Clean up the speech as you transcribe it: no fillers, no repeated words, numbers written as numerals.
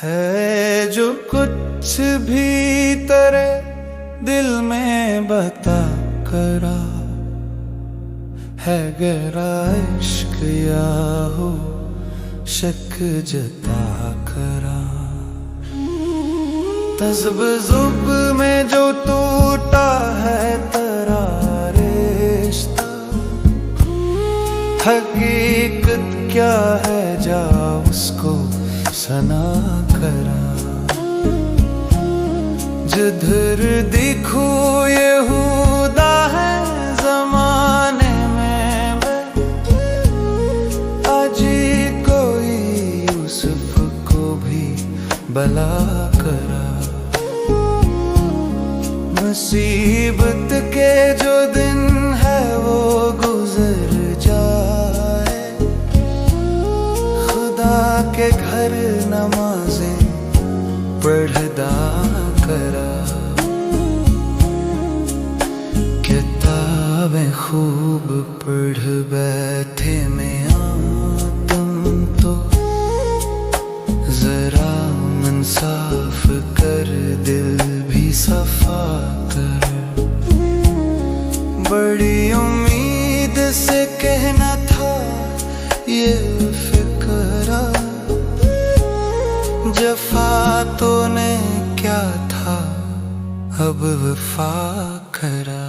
है जो कुछ भी तेरे दिल में बता करा, है गहरा इश्क या हो शक जता करा। तज़्ब ज़ुब में जो टूटा है तेरा रिश्ता, हकीकत क्या है जा उसको सना करा। जिधर दिखूं ये हुदा है ज़माने में, अजी कोई यूसुफ को भी बला करा। मुसीबत के जो दिन है वो गुजर जाए, खुदा के घर नमाज़ें पढ़दा करा। किताबें खूब पढ़ बैठे मियां तुम तो, जरा इंसाफ कर दिल भी सफा कर। बड़ी उम्मीद से कहना था ये फिक्रा, जफा तो ने क्या था अब वफा करा।